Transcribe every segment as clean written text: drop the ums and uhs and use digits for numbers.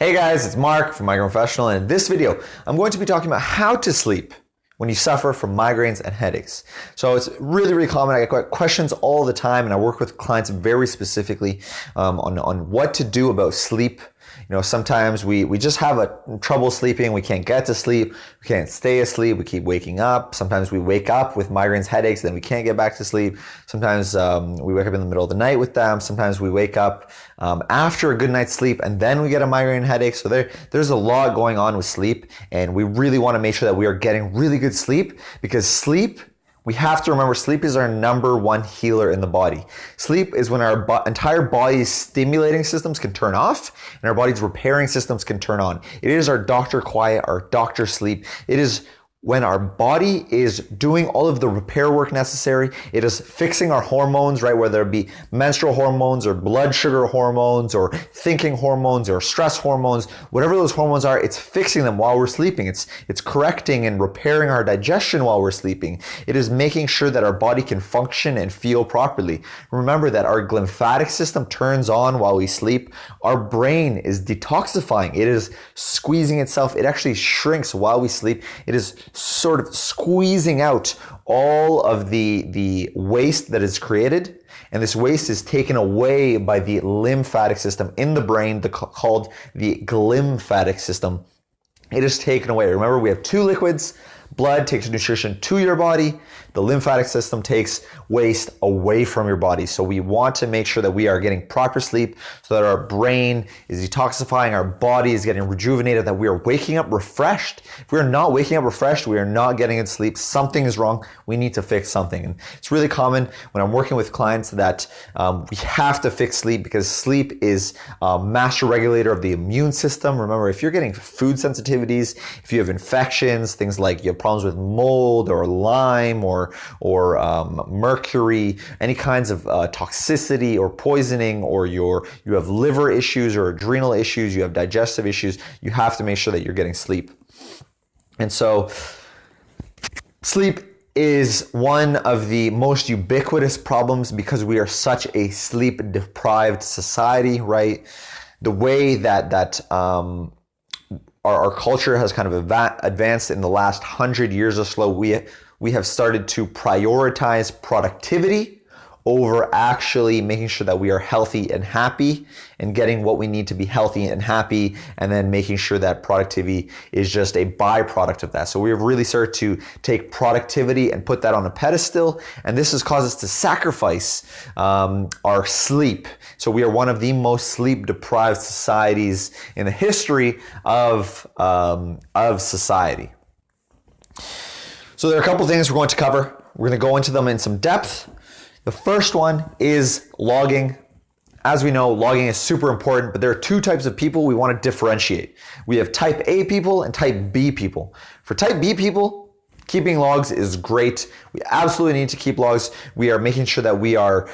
Hey guys, it's Mark from Migraine Professional, and in this video, I'm going to be talking about how to sleep when you suffer from migraines and headaches. So it's really common. I get questions all the time, and I work with clients very specifically on what to do about sleep. You know, sometimes we just have trouble sleeping. We can't get to sleep. We can't stay asleep. We keep waking up. Sometimes we wake up with migraines, headaches, then we can't get back to sleep. Sometimes we wake up in the middle of the night with them. Sometimes we wake up after a good night's sleep and then we get a migraine headache. So there's a lot going on with sleep, and we really want to make sure that we are getting really good sleep, because sleep, we have to remember, sleep is our number one healer in the body. Sleep is when our entire body's stimulating systems can turn off and our body's repairing systems can turn on. It is our doctor quiet, our doctor sleep. It is when our body is doing all of the repair work necessary. It is fixing our hormones, right? Whether it be menstrual hormones or blood sugar hormones or thinking hormones or stress hormones, whatever those hormones are, it's fixing them while we're sleeping. It's correcting and repairing our digestion while we're sleeping. It is making sure that our body can function and feel properly. Remember that our glymphatic system turns on while we sleep. Our brain is detoxifying. It is squeezing itself. It actually shrinks while we sleep. It is sort of squeezing out all of the waste that is created, and this waste is taken away by the lymphatic system in the brain, called the glymphatic system. It is taken away. Remember, we have two liquids. Blood takes nutrition to your body. The lymphatic system takes waste away from your body. So we want to make sure that we are getting proper sleep so that our brain is detoxifying, our body is getting rejuvenated, that we are waking up refreshed. If we are not waking up refreshed, we are not getting good sleep. Something is wrong. We need to fix something. And it's really common when I'm working with clients that we have to fix sleep, because sleep is a master regulator of the immune system. Remember, if you're getting food sensitivities, if you have infections, things like you have problems with mold or Lyme or mercury, any kinds of toxicity or poisoning, or you have liver issues or adrenal issues, you have digestive issues, you have to make sure that you're getting sleep. And so sleep is one of the most ubiquitous problems because we are such a sleep deprived society, right? The way that our culture has kind of advanced in the last 100 years or so, we have started to prioritize productivity over actually making sure that we are healthy and happy and getting what we need to be healthy and happy, and then making sure that productivity is just a byproduct of that. So we have really started to take productivity and put that on a pedestal, and this has caused us to sacrifice our sleep. So we are one of the most sleep deprived societies in the history of society. So there are a couple things we're going to cover. We're going to go into them in some depth. The first one is logging. As we know, logging is super important, but there are two types of people we want to differentiate. We have type A people and type B people. For type B people, keeping logs is great. We absolutely need to keep logs. We are making sure that we are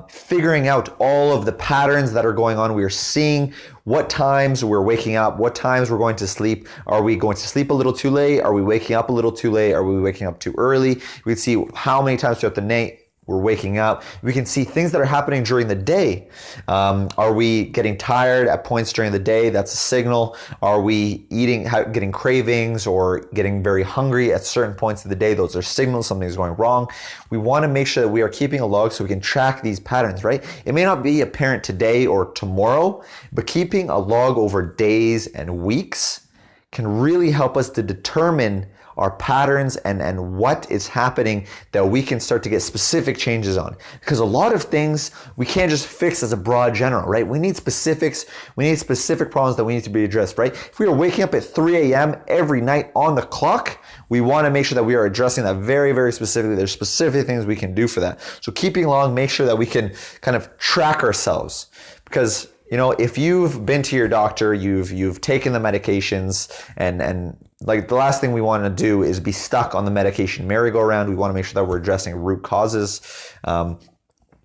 figuring out all of the patterns that are going on. We are seeing what times we're waking up, what times we're going to sleep. Are we going to sleep a little too late? Are we waking up a little too late? Are we waking up too early? We can see how many times throughout the night we're waking up. We can see things that are happening during the day. Are we getting tired at points during the day? That's a signal. Are we getting cravings or getting very hungry at certain points of the day? Those are signals something's going wrong. We want to make sure that we are keeping a log so we can track these patterns, right? It may not be apparent today or tomorrow, but keeping a log over days and weeks can really help us to determine our patterns and what is happening, that we can start to get specific changes on. Because a lot of things we can't just fix as a broad general, right? We need specifics. We need specific problems that we need to be addressed, right? If we are waking up at 3 a.m. every night on the clock, we want to make sure that we are addressing that very specifically. There's specific things we can do for that. So keeping log, make sure that we can kind of track ourselves, because you know, if you've been to your doctor, you've taken the medications, and like the last thing we want to do is be stuck on the medication merry-go-round. We want to make sure that we're addressing root causes.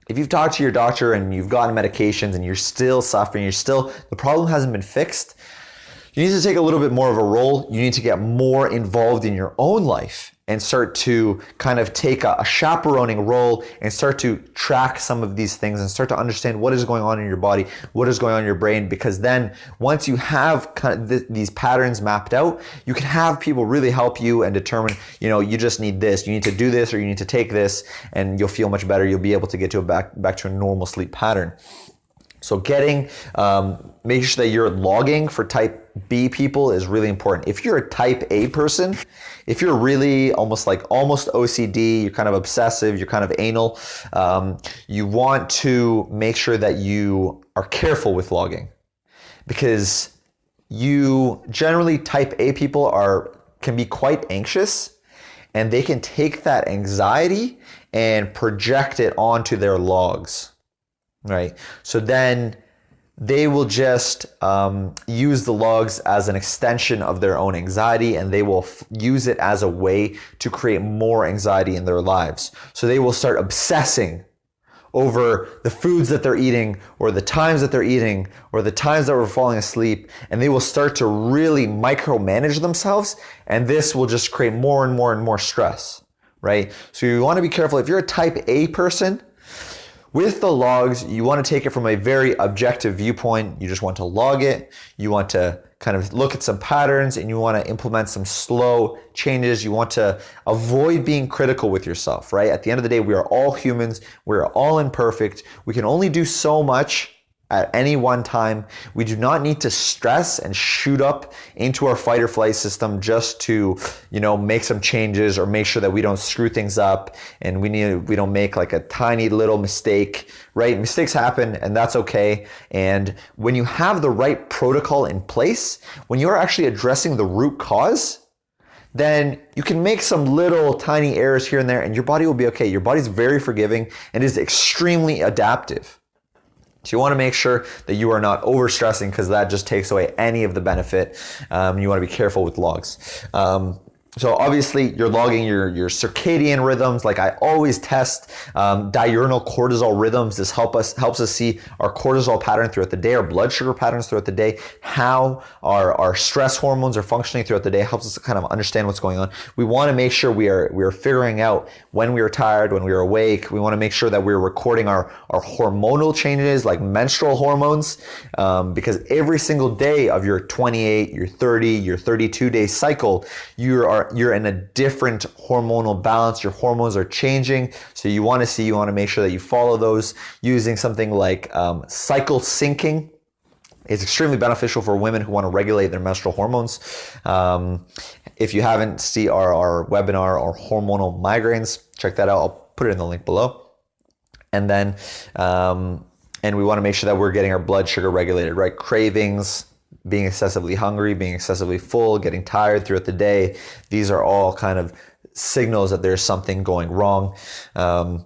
If you've talked to your doctor and you've gotten medications and you're still suffering, the problem hasn't been fixed, you need to take a little bit more of a role. You need to get more involved in your own life and start to kind of take a chaperoning role and start to track some of these things and start to understand what is going on in your body, what is going on in your brain, because then once you have kind of these patterns mapped out, you can have people really help you and determine, you just need this, you need to do this, or you need to take this, and you'll feel much better. You'll be able to get to back to a normal sleep pattern. So making sure that you're logging for type B people is really important. If you're a type A person, if you're really almost OCD, you're kind of obsessive, you're kind of anal, you want to make sure that you are careful with logging, because generally type A people can be quite anxious, and they can take that anxiety and project it onto their logs. Right. So then they will just use the logs as an extension of their own anxiety, and they will use it as a way to create more anxiety in their lives. So they will start obsessing over the foods that they're eating, or the times that they're eating, or the times that we're falling asleep, and they will start to really micromanage themselves, and this will just create more and more and more stress. Right. So you want to be careful. If you're a type A person, with the logs, you want to take it from a very objective viewpoint. You just want to log it. You want to kind of look at some patterns, and you want to implement some slow changes. You want to avoid being critical with yourself, right? At the end of the day, we are all humans. We're all imperfect. We can only do so much at any one time. We do not need to stress and shoot up into our fight or flight system just to, make some changes or make sure that we don't screw things up, and we don't make like a tiny little mistake, right? Mistakes happen, and that's okay. And when you have the right protocol in place, when you're actually addressing the root cause, then you can make some little tiny errors here and there, and your body will be okay. Your body's very forgiving and is extremely adaptive. So you want to make sure that you are not overstressing, because that just takes away any of the benefit. You want to be careful with logs. So obviously you're logging your circadian rhythms. Like I always test diurnal cortisol rhythms. This helps us see our cortisol pattern throughout the day, our blood sugar patterns throughout the day, how our stress hormones are functioning throughout the day. It helps us kind of understand what's going on. We want to make sure we are figuring out when we are tired, when we are awake. We want to make sure that we're recording our hormonal changes, like menstrual hormones, because every single day of your 28, your 30, your 32 day cycle, you're in a different hormonal balance. Your hormones are changing. So you want to make sure that you follow those using something like cycle syncing. It's extremely beneficial for women who want to regulate their menstrual hormones. If you haven't seen our webinar, our hormonal migraines, check that out. I'll put it in the link below. And then, and we want to make sure that we're getting our blood sugar regulated, right? Cravings, being excessively hungry, being excessively full, getting tired throughout the day. These are all kind of signals that there's something going wrong. And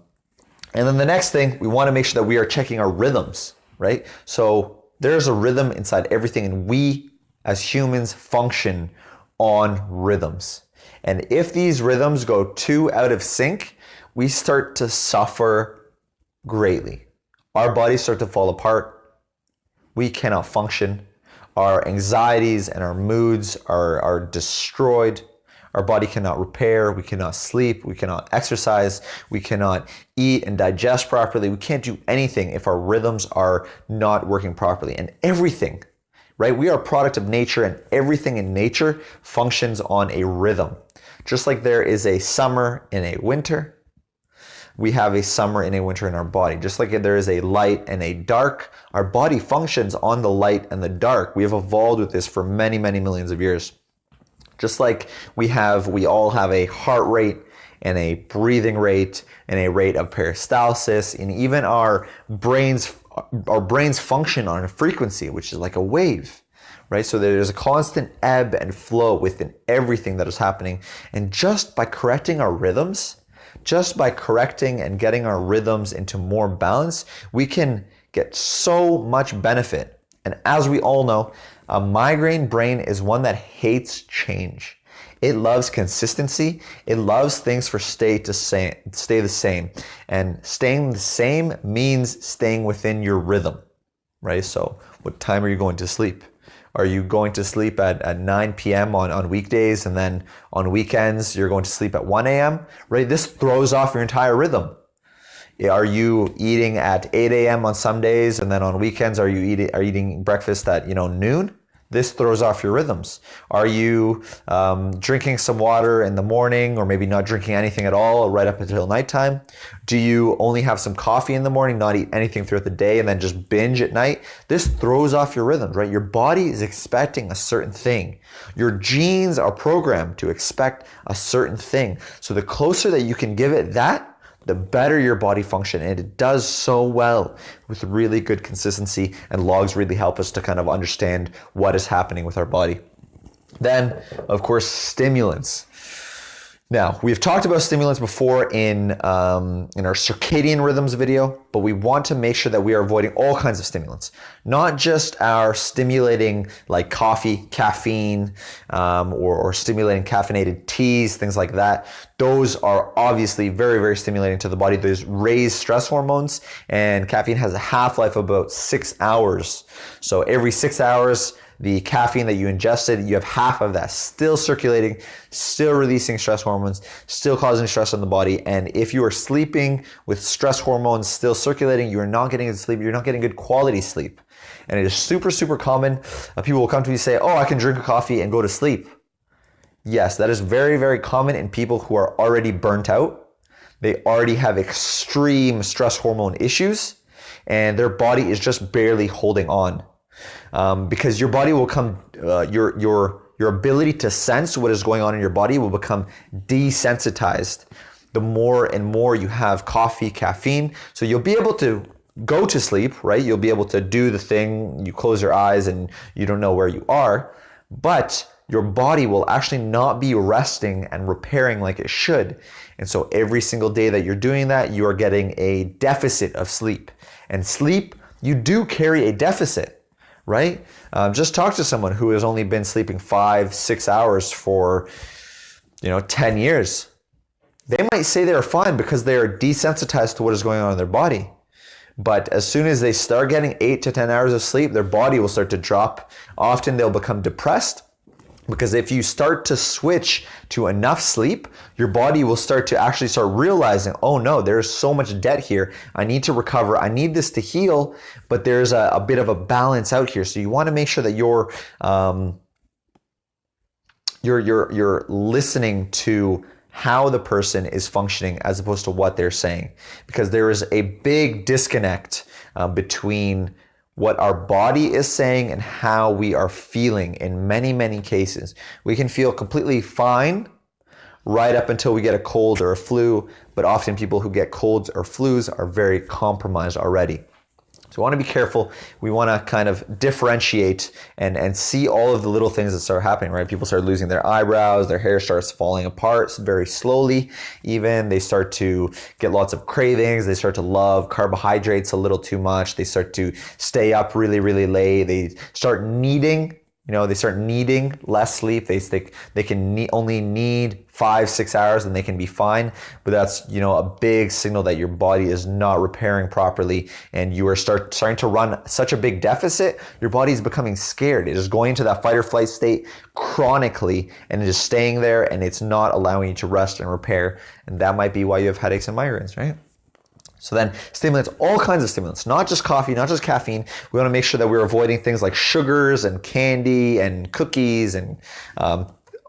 then the next thing, we want to make sure that we are checking our rhythms, right? So there's a rhythm inside everything, and we as humans function on rhythms. And if these rhythms go too out of sync, we start to suffer greatly. Our bodies start to fall apart. We cannot function. Our anxieties and our moods are destroyed. Our body cannot repair. We cannot sleep. We cannot exercise. We cannot eat and digest properly. We can't do anything if our rhythms are not working properly. And everything, right? We are a product of nature, and everything in nature functions on a rhythm. Just like there is a summer and a winter, we have a summer and a winter in our body. Just like there is a light and a dark, our body functions on the light and the dark. We have evolved with this for many, many millions of years. Just like we all have a heart rate and a breathing rate and a rate of peristalsis, and even our brains function on a frequency, which is like a wave, right? So there's a constant ebb and flow within everything that is happening. And just by correcting our rhythms, just by correcting and getting our rhythms into more balance, we can get so much benefit. And as we all know, a migraine brain is one that hates change. It loves consistency. It loves things to stay the same. And staying the same means staying within your rhythm, right? So what time are you going to sleep? Are you going to sleep at 9 p.m. on weekdays, and then on weekends you're going to sleep at 1 a.m., right? This throws off your entire rhythm. Are you eating at 8 a.m. on some days, and then on weekends are you eating breakfast at noon? This throws off your rhythms. Are you drinking some water in the morning, or maybe not drinking anything at all right up until nighttime? Do you only have some coffee in the morning, not eat anything throughout the day, and then just binge at night? This throws off your rhythms, right? Your body is expecting a certain thing. Your genes are programmed to expect a certain thing. So the closer that you can give it that, the better your body function, and it does so well with really good consistency, and logs really help us to kind of understand what is happening with our body. Then, of course, stimulants. Now, we've talked about stimulants before in our circadian rhythms video, but we want to make sure that we are avoiding all kinds of stimulants, not just our stimulating like coffee, caffeine, or stimulating caffeinated teas, things like that. Those are obviously very, very stimulating to the body. Those raise stress hormones, and caffeine has a half-life of about 6 hours. So every 6 hours, the caffeine that you ingested, you have half of that still circulating, still releasing stress hormones, still causing stress on the body. And if you are sleeping with stress hormones still circulating, you are not getting good sleep, you're not getting good quality sleep. And it is super, super common. People will come to me and say, oh, I can drink a coffee and go to sleep. Yes, that is very, very common in people who are already burnt out. They already have extreme stress hormone issues, and their body is just barely holding on. Because your body will come, your ability to sense what is going on in your body will become desensitized the more and more you have coffee, caffeine. So you'll be able to go to sleep, right? You'll be able to do the thing, you close your eyes and you don't know where you are, but your body will actually not be resting and repairing like it should. And so every single day that you're doing that, you are getting a deficit of sleep. And sleep, you do carry a deficit. Right? Just talk to someone who has only been sleeping 5-6 hours for 10 years. They might say they're fine because they are desensitized to what is going on in their body. But as soon as they start getting 8 to 10 hours of sleep, their body will start to drop. Often they'll become depressed, because if you start to switch to enough sleep, your body will start realizing, oh no, there's so much debt here. I need to recover. I need this to heal, but there's a bit of a balance out here. So you want to make sure that you're listening to how the person is functioning as opposed to what they're saying, because there is a big disconnect between what our body is saying and how we are feeling in many, many cases. We can feel completely fine right up until we get a cold or a flu, but often people who get colds or flus are very compromised already. So we want to be careful. We want to kind of differentiate and see all of the little things that start happening, right? People start losing their eyebrows, their hair starts falling apart very slowly. Even they start to get lots of cravings. They start to love carbohydrates a little too much. They start to stay up really, really late. They start needing less sleep. They can only need 5-6 hours and they can be fine. But that's, a big signal that your body is not repairing properly, and you are starting to run such a big deficit. Your body is becoming scared. It is going into that fight or flight state chronically, and it is staying there, and it's not allowing you to rest and repair. And that might be why you have headaches and migraines, right? So then stimulants, all kinds of stimulants, not just coffee, not just caffeine. We want to make sure that we're avoiding things like sugars and candy and cookies and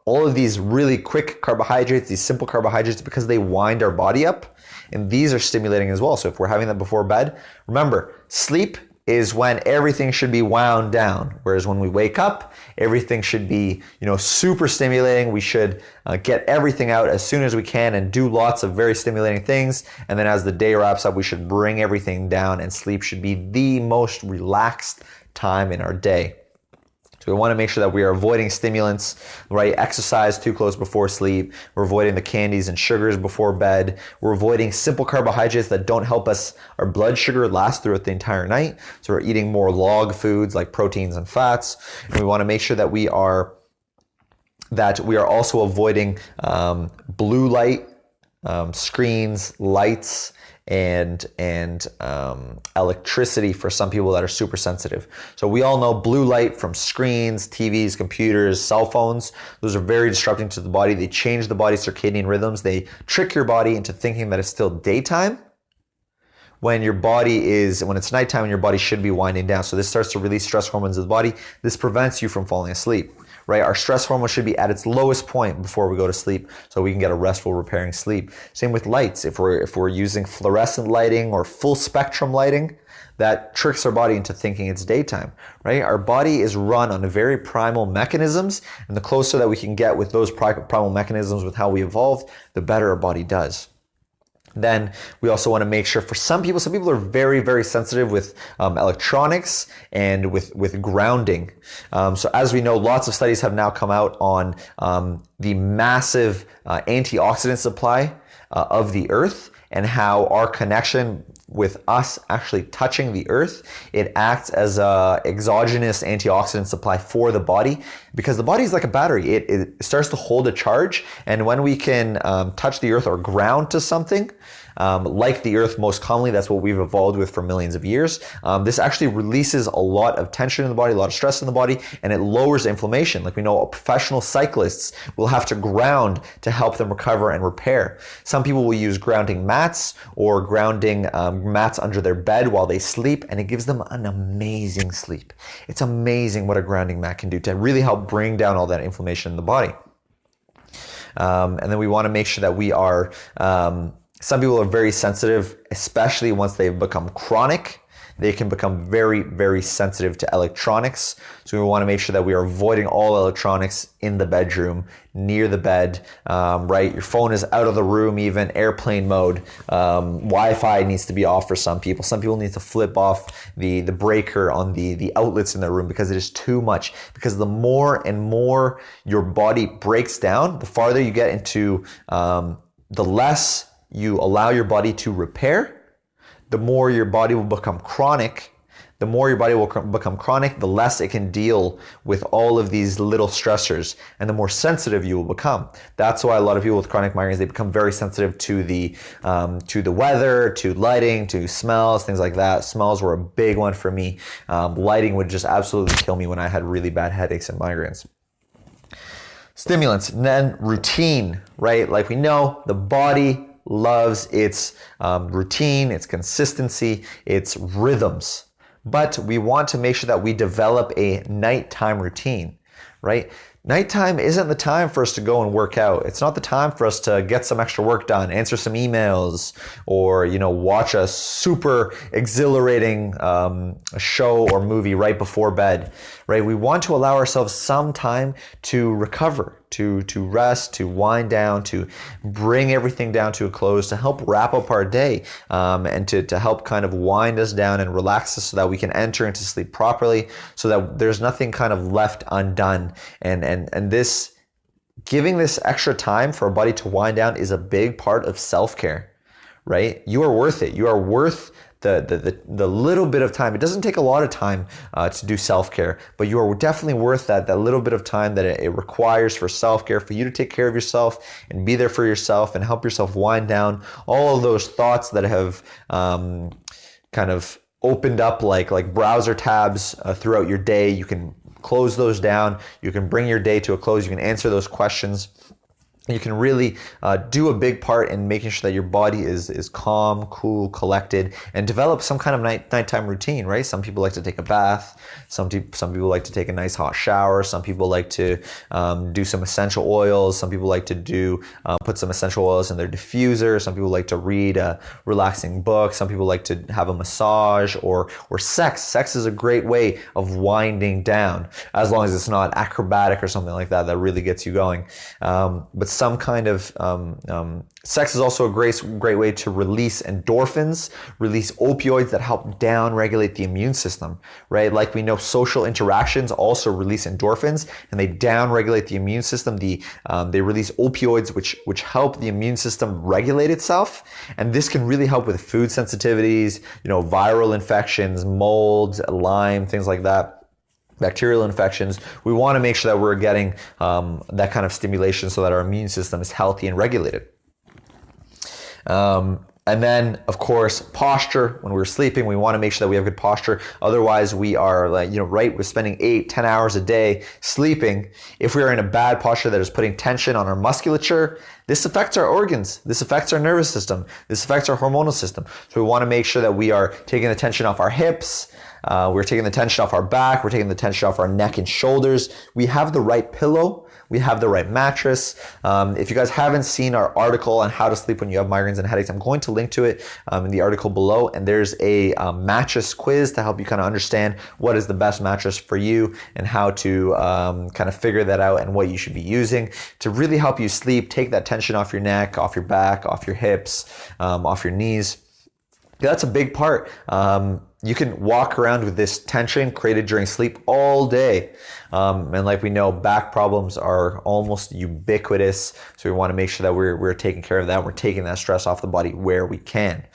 all of these really quick carbohydrates, these simple carbohydrates, because they wind our body up. And these are stimulating as well. So if we're having that before bed, remember, sleep is when everything should be wound down. Whereas when we wake up, everything should be, super stimulating. We should get everything out as soon as we can and do lots of very stimulating things. And then as the day wraps up, we should bring everything down, and sleep should be the most relaxed time in our day. So we want to make sure that we are avoiding stimulants, right? Exercise too close before sleep. We're avoiding the candies and sugars before bed. We're avoiding simple carbohydrates that don't help our blood sugar last throughout the entire night. So we're eating more log foods like proteins and fats. And we want to make sure that we are also avoiding blue light, screens, lights, and electricity for some people that are super sensitive. So we all know blue light from screens, TVs, computers, cell phones. Those are very disrupting to the body. They change the body's circadian rhythms. They trick your body into thinking that it's still daytime when it's nighttime and your body should be winding down. So this starts to release stress hormones in the body. This prevents you from falling asleep, right? Our stress hormone should be at its lowest point before we go to sleep so we can get a restful, repairing sleep. Same with lights. If we're using fluorescent lighting or full spectrum lighting, that tricks our body into thinking it's daytime, right? Our body is run on very primal mechanisms, and the closer that we can get with those primal mechanisms with how we evolved, the better our body does. Then we also want to make sure for some people are very, very sensitive with electronics and with grounding. So as we know, lots of studies have now come out on the massive antioxidant supply of the earth and how our connection with us actually touching the earth, it acts as a exogenous antioxidant supply for the body, because the body is like a battery. It starts to hold a charge, and when we can touch the earth or ground to something, like the earth most commonly, that's what we've evolved with for millions of years. This actually releases a lot of tension in the body, a lot of stress in the body, and it lowers inflammation. Like we know professional cyclists will have to ground to help them recover and repair. Some people will use grounding mats or grounding mats under their bed while they sleep, and it gives them an amazing sleep. It's amazing what a grounding mat can do to really help bring down all that inflammation in the body. And then we want to make sure that we are some people are very sensitive, especially once they've become chronic. They can become very, very sensitive to electronics. So we want to make sure that we are avoiding all electronics in the bedroom, near the bed, right? Your phone is out of the room, even airplane mode. Wi-Fi needs to be off for some people. Some people need to flip off the breaker on the outlets in their room because it is too much. Because the more and more your body breaks down, the farther you get into, the less you allow your body to repair, the more your body will become chronic. The more your body will become chronic, the less it can deal with all of these little stressors, and the more sensitive you will become. That's why a lot of people with chronic migraines, they become very sensitive to the weather, to lighting, to smells, things like that. Smells were a big one for me. Lighting would just absolutely kill me when I had really bad headaches and migraines. Stimulants, and then routine, right? Like we know, the body loves its routine, its consistency, its rhythms. But we want to make sure that we develop a nighttime routine, right? Nighttime isn't the time for us to go and work out. It's not the time for us to get some extra work done, answer some emails, or watch a super exhilarating show or movie right before bed, right? We want to allow ourselves some time to recover, to rest, to wind down, to bring everything down to a close, to help wrap up our day, and to help kind of wind us down and relax us so that we can enter into sleep properly, so that there's nothing kind of left undone. And this, giving this extra time for our body to wind down is a big part of self-care, right? You are worth it. You are worth the little bit of time. It doesn't take a lot of time to do self-care, but you are definitely worth that little bit of time that it requires for self-care, for you to take care of yourself and be there for yourself and help yourself wind down all of those thoughts that have kind of opened up like browser tabs throughout your day. You can close those down. You can bring your day to a close. You can answer those questions. You can really do a big part in making sure that your body is calm, cool, collected, and develop some kind of nighttime routine, right? Some people like to take a bath. Some people like to take a nice hot shower. Some people like to do some essential oils. Some people like to put some essential oils in their diffuser. Some people like to read a relaxing book. Some people like to have a massage or sex. Sex is a great way of winding down, as long as it's not acrobatic or something like that really gets you going. But some kind of sex is also a great way to release endorphins, release opioids that help down regulate the immune system, right? Like we know, social interactions also release endorphins, and they down regulate the immune system. They release opioids which help the immune system regulate itself, and this can really help with food sensitivities, viral infections, mold, Lyme, things like that. Bacterial infections. We want to make sure that we're getting that kind of stimulation so that our immune system is healthy and regulated. And then, of course, posture. When we're sleeping, we want to make sure that we have good posture. Otherwise, we are like, right, we're spending 8-10 hours a day sleeping. If we are in a bad posture that is putting tension on our musculature, this affects our organs. This affects our nervous system. This affects our hormonal system. So we want to make sure that we are taking the tension off our hips. We're taking the tension off our back. We're taking the tension off our neck and shoulders. We have the right pillow. We have the right mattress. If you guys haven't seen our article on how to sleep when you have migraines and headaches, I'm going to link to it in the article below. And there's a mattress quiz to help you kind of understand what is the best mattress for you and how to kind of figure that out and what you should be using to really help you sleep, take that tension off your neck, off your back, off your hips, off your knees. That's a big part. You can walk around with this tension created during sleep all day. And like we know, back problems are almost ubiquitous. So we want to make sure that we're taking care of that. We're taking that stress off the body where we can.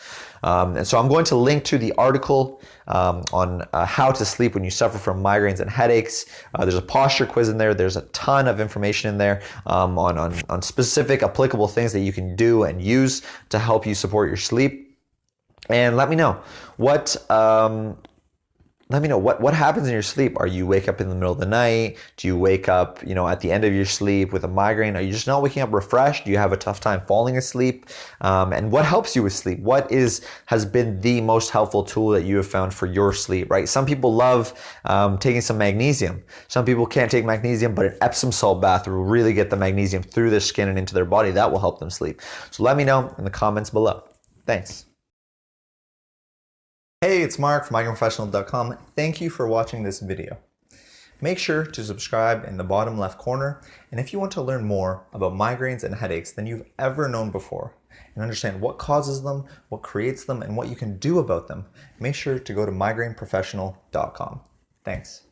And so I'm going to link to the article on how to sleep when you suffer from migraines and headaches. There's a posture quiz in there. There's a ton of information in there on specific applicable things that you can do and use to help you support your sleep. And let me know what happens in your sleep. Are you wake up in the middle of the night? Do you wake up, at the end of your sleep with a migraine? Are you just not waking up refreshed? Do you have a tough time falling asleep? And what helps you with sleep? What has been the most helpful tool that you have found for your sleep, right? Some people love taking some magnesium. Some people can't take magnesium, but an Epsom salt bath will really get the magnesium through their skin and into their body. That will help them sleep. So let me know in the comments below. Thanks. Hey, it's Mark from migraineprofessional.com. Thank you for watching this video. Make sure to subscribe in the bottom left corner. And if you want to learn more about migraines and headaches than you've ever known before and understand what causes them, what creates them, and what you can do about them, make sure to go to migraineprofessional.com. Thanks.